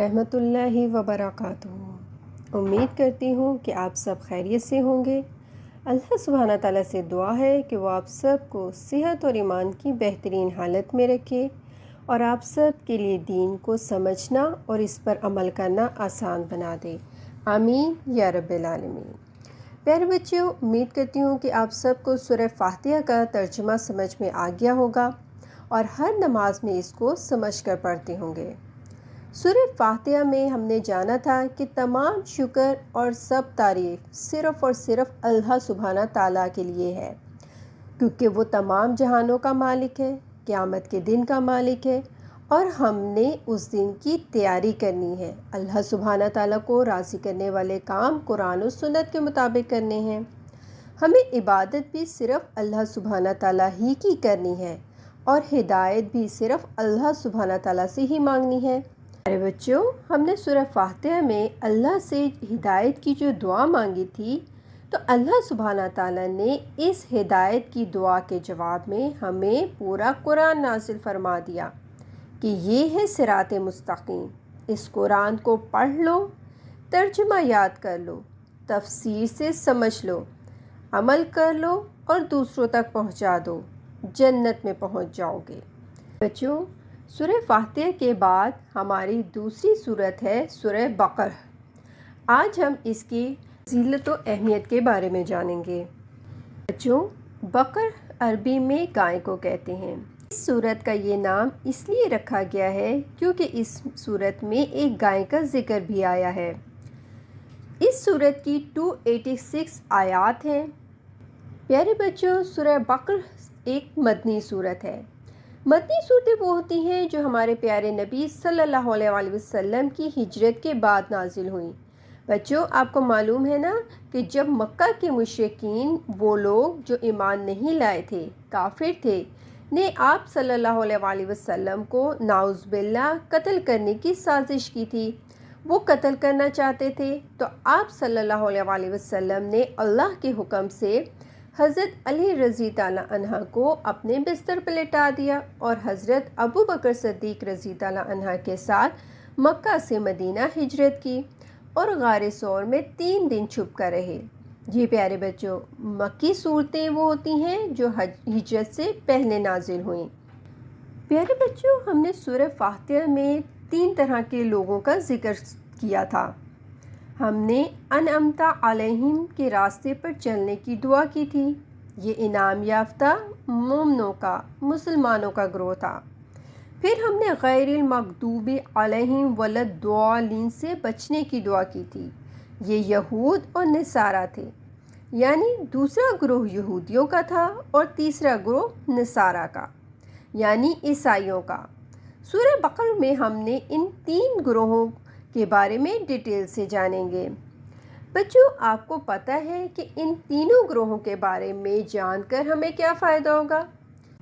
रहमत उल्लाहि व बरकातुहू। उम्मीद करती हूँ कि आप सब खैरियत से होंगे। अल्लाह सुब्हाना ताला से दुआ है कि वो आप सब को सेहत और ईमान की बेहतरीन हालत में रखे और आप सब के लिए दीन को समझना और इस पर अमल करना आसान बना दे। आमीन या रब्बिल आलमीन। प्यारे बच्चों, उम्मीद करती हूँ कि आप सबको सूरह फातिहा का तर्जुमा समझ में आ गया होगा और हर नमाज में इसको समझ कर पढ़ते होंगे। सूरह फातिहा में हमने जाना था कि तमाम शुक्र और सब तारीफ़ सिर्फ़ और सिर्फ अल्लाह सुब्हाना ताला के लिए है, क्योंकि वो तमाम जहानों का मालिक है, क़यामत के दिन का मालिक है और हमने उस दिन की तैयारी करनी है। अल्लाह सुब्हाना ताला को राज़ी करने वाले काम कुरान और सुन्नत के मुताबिक करने हैं। हमें इबादत भी सिर्फ़ अल्लाह सुब्हाना ताला ही की करनी है और हिदायत भी सिर्फ़ अल्लाह सुब्हाना ताला से ही मांगनी है। अरे बच्चों, हमने सूरह फातिहा में अल्लाह से हिदायत की जो दुआ मांगी थी, तो अल्लाह सुब्हाना ताला ने इस हिदायत की दुआ के जवाब में हमें पूरा कुरान नाज़िल फरमा दिया कि ये है सिराते मुस्तकीम। इस कुरान को पढ़ लो, तर्जुमा याद कर लो, तफसीर से समझ लो, अमल कर लो और दूसरों तक पहुंचा दो, जन्नत में पहुंच जाओगे। बच्चों, सूरह फातिहा के बाद हमारी दूसरी सूरत है सूरह बकरा। आज हम इसकी फजीलत और अहमियत के बारे में जानेंगे। बच्चों, बकरा अरबी में गाय को कहते हैं। इस सूरत का ये नाम इसलिए रखा गया है क्योंकि इस सूरत में एक गाय का जिक्र भी आया है। इस सूरत की 286 आयात हैं। प्यारे बच्चों, सूरह बकरा एक मदनी सूरत है। मदनी सूरतें वो होती हैं जो हमारे प्यारे नबी सल्लल्लाहु अलैहि वसल्लम की हिजरत के बाद नाजिल हुई। बच्चों, आपको मालूम है ना कि जब मक्का के मुशरिकीन, वो लोग जो ईमान नहीं लाए थे, काफिर थे, ने आप सल्लल्लाहु अलैहि वसल्लम को नाउज़ बिल्लाह कत्ल करने की साजिश की थी। वो कत्ल करना चाहते थे, तो आप सल्लल्लाहु अलैहि वसल्लम ने अल्लाह के हुक्म से हज़रत अली रज़ी ताला अन्हा को अपने बिस्तर पर लेटा दिया और हज़रत अबू बकर सिद्दीक़ रज़ी ताला अन्हा के साथ मक्का से मदीना हिजरत की और गारे सौर में 3 दिन छुप कर रहे। जी प्यारे बच्चों, मक्की सूरतें वो होती हैं जो हिजरत से पहले नाजिल हुई। प्यारे बच्चों, हमने सूरह फातिहा में 3 तरह के लोगों का जिक्र किया था। हमने अनअमता अलैहिम के रास्ते पर चलने की दुआ की थी। ये इनाम याफ्ता मोमिनों का, मुसलमानों का ग्रोह था। फिर हमने गैरिल मग़दूबि अलैहिम वलद्दालिन से बचने की दुआ की थी। ये यहूद और नसारा थे, यानी दूसरा ग्रोह यहूदियों का था और तीसरा ग्रोह नसारा का, यानी ईसाइयों का। सूरह बकरा में हमने इन 3 ग्रोहों के बारे में डिटेल से जानेंगे। बच्चों, आपको पता है कि इन तीनों ग्रोहों के बारे में जानकर हमें क्या फ़ायदा होगा?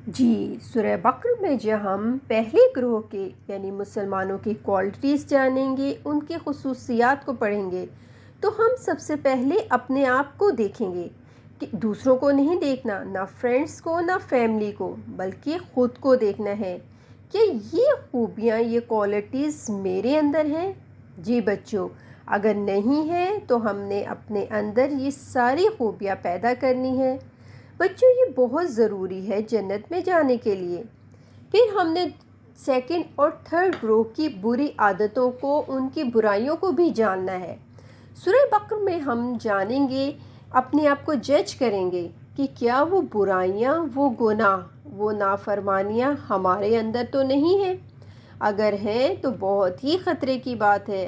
जी, सूरह बकरा में जो हम पहले ग्रोह के यानी मुसलमानों की क्वालिटीज़ जानेंगे, उनकी खुसूसियात को पढ़ेंगे, तो हम सबसे पहले अपने आप को देखेंगे कि दूसरों को नहीं देखना, ना फ्रेंड्स को ना फैमिली को, बल्कि ख़ुद को देखना है कि ये खूबियाँ, ये क्वालिटीज़ मेरे अंदर हैं। जी बच्चों, अगर नहीं है तो हमने अपने अंदर ये सारी खूबियाँ पैदा करनी है। बच्चों, ये बहुत ज़रूरी है जन्नत में जाने के लिए। फिर हमने सेकंड और थर्ड ग्रोह की बुरी आदतों को, उनकी बुराइयों को भी जानना है। सूरह बकरा में हम जानेंगे, अपने आप को जज करेंगे कि क्या वो बुराइयाँ, वो गुनाह, वो नाफरमानियाँ हमारे अंदर तो नहीं है। अगर हैं तो बहुत ही ख़तरे की बात है,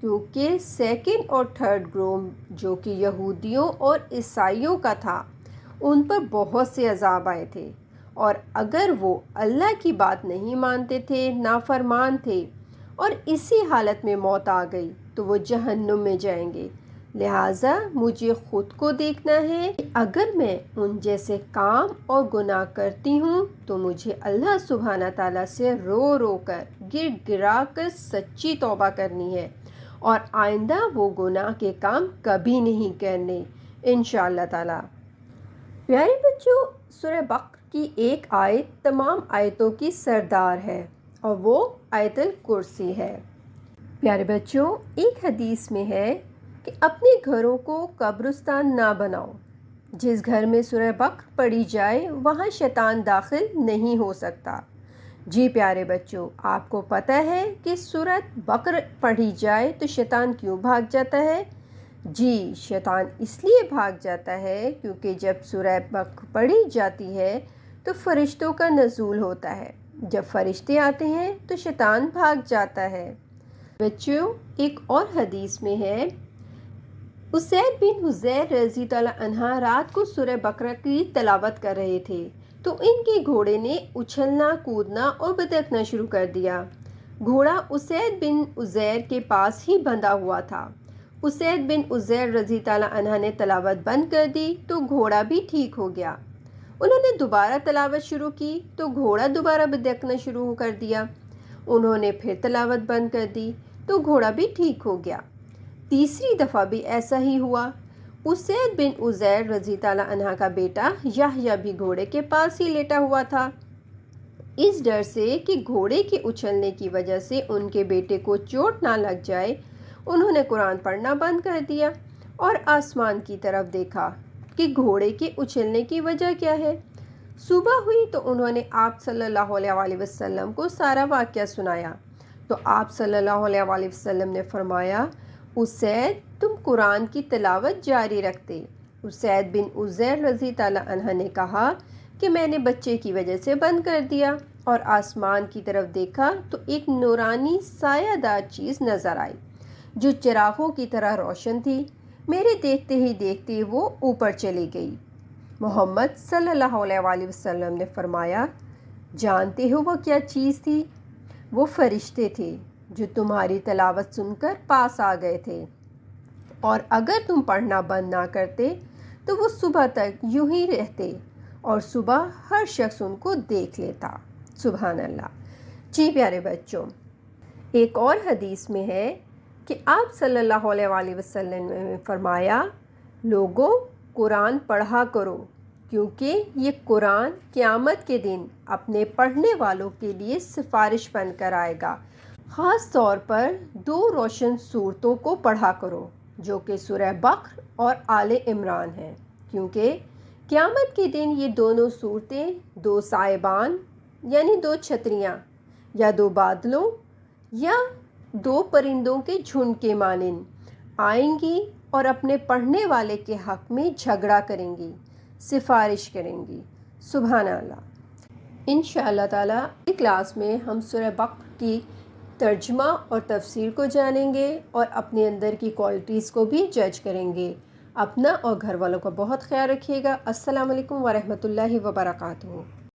क्योंकि सेकंड और थर्ड ग्रोह जो कि यहूदियों और ईसाइयों का था, उन पर बहुत से अज़ाब आए थे और अगर वो अल्लाह की बात नहीं मानते थे, नाफरमान थे और इसी हालत में मौत आ गई, तो वो जहन्नुम में जाएंगे। लिहाजा मुझे ख़ुद को देखना है कि अगर मैं उन जैसे काम और गुनाह करती हूँ तो मुझे अल्लाह सुब्हाना ताला से रो रो कर, गिर गिरा कर सच्ची तौबा करनी है और आइंदा वो गुनाह के काम कभी नहीं करने, इंशाअल्लाह ताला। प्यारे बच्चों, सूरह बकरा की एक आयत तमाम आयतों की सरदार है और वो आयतुल कुर्सी है। پیارے بچوں، ایک حدیث میں ہے کہ اپنے گھروں کو قبرستان نہ بناؤ۔ جس گھر میں سورہ بقر پڑھی جائے وہاں شیطان داخل نہیں ہو سکتا۔ جی پیارے بچوں، آپ کو پتہ ہے کہ سورۃ بقر پڑھی جائے تو شیطان کیوں بھاگ جاتا ہے؟ جی، شیطان اس لیے بھاگ جاتا ہے کیونکہ جب سورہ بقر پڑھی جاتی ہے تو فرشتوں کا نزول ہوتا ہے۔ جب فرشتے آتے ہیں تو شیطان بھاگ جاتا ہے۔ بچوں، ایک اور حدیث میں ہے، اسید بن حضیر رضی اللہ عنہ رات کو سورہ بقرہ کی تلاوت کر رہے تھے تو ان کے گھوڑے نے اچھلنا، کودنا اور بدکنا شروع کر دیا۔ گھوڑا اسید بن حضیر کے پاس ہی بندھا ہوا تھا۔ اسید بن حضیر رضی اللہ عنہ نے تلاوت بند کر دی تو گھوڑا بھی ٹھیک ہو گیا۔ انہوں نے دوبارہ تلاوت شروع کی تو گھوڑا دوبارہ بدکنا شروع کر دیا۔ انہوں نے پھر تلاوت بند کر دی تو گھوڑا بھی ٹھیک ہو گیا۔ تیسری دفعہ بھی ایسا ہی ہوا۔ اسید بن حضیر رضی اللہ عنہ کا بیٹا یحییٰ بھی گھوڑے کے پاس ہی لیٹا ہوا تھا۔ اس ڈر سے کہ گھوڑے کے اچھلنے کی وجہ سے ان کے بیٹے کو چوٹ نہ لگ جائے، انہوں نے قرآن پڑھنا بند کر دیا اور آسمان کی طرف دیکھا کہ گھوڑے کے اچھلنے کی وجہ کیا ہے۔ صبح ہوئی تو انہوں نے آپ صلی اللہ علیہ وسلم کو سارا واقعہ سنایا تو آپ صلی اللہ علیہ وسلم نے فرمایا، اسید تم قرآن کی تلاوت جاری رکھتے۔ اسید بن حضیر رضی اللہ عنہ نے کہا کہ میں نے بچے کی وجہ سے بند کر دیا اور آسمان کی طرف دیکھا تو ایک نورانی سایہ دار چیز نظر آئی جو چراغوں کی طرح روشن تھی۔ میرے دیکھتے ہی دیکھتے وہ اوپر چلی گئی۔ محمد صلی اللہ علیہ وسلم نے فرمایا، جانتے ہو وہ کیا چیز تھی؟ وہ فرشتے تھے جو تمہاری تلاوت سن کر پاس آ گئے تھے، اور اگر تم پڑھنا بند نہ کرتے تو وہ صبح تک یوں ہی رہتے اور صبح ہر شخص ان کو دیکھ لیتا۔ سبحان اللہ۔ جی پیارے بچوں، ایک اور حدیث میں ہے کہ آپ صلی اللہ علیہ وسلم نے فرمایا، لوگوں قرآن پڑھا کرو کیونکہ یہ قرآن قیامت کے دن اپنے پڑھنے والوں کے لیے سفارش بن کر آئے گا۔ خاص طور پر 2 روشن صورتوں کو پڑھا کرو جو کہ سورہ بقر اور آل عمران ہیں، کیونکہ قیامت کے دن یہ دونوں صورتیں 2 سائبان یعنی 2 چھتریاں یا 2 بادلوں یا 2 پرندوں کے جھنڈ کے مانند آئیں گی اور اپنے پڑھنے والے کے حق میں جھگڑا کریں گی، سفارش کریں گی۔ سبحان اللہ۔ انشاءاللہ تعالی اس کلاس میں ہم سورہ بقر کی ترجمہ اور تفسیر کو جانیں گے اور اپنے اندر کی کوالٹیز کو بھی جج کریں گے۔ اپنا اور گھر والوں کا بہت خیال رکھیے گا۔ السلام علیکم ورحمۃ اللہ وبرکاتہ۔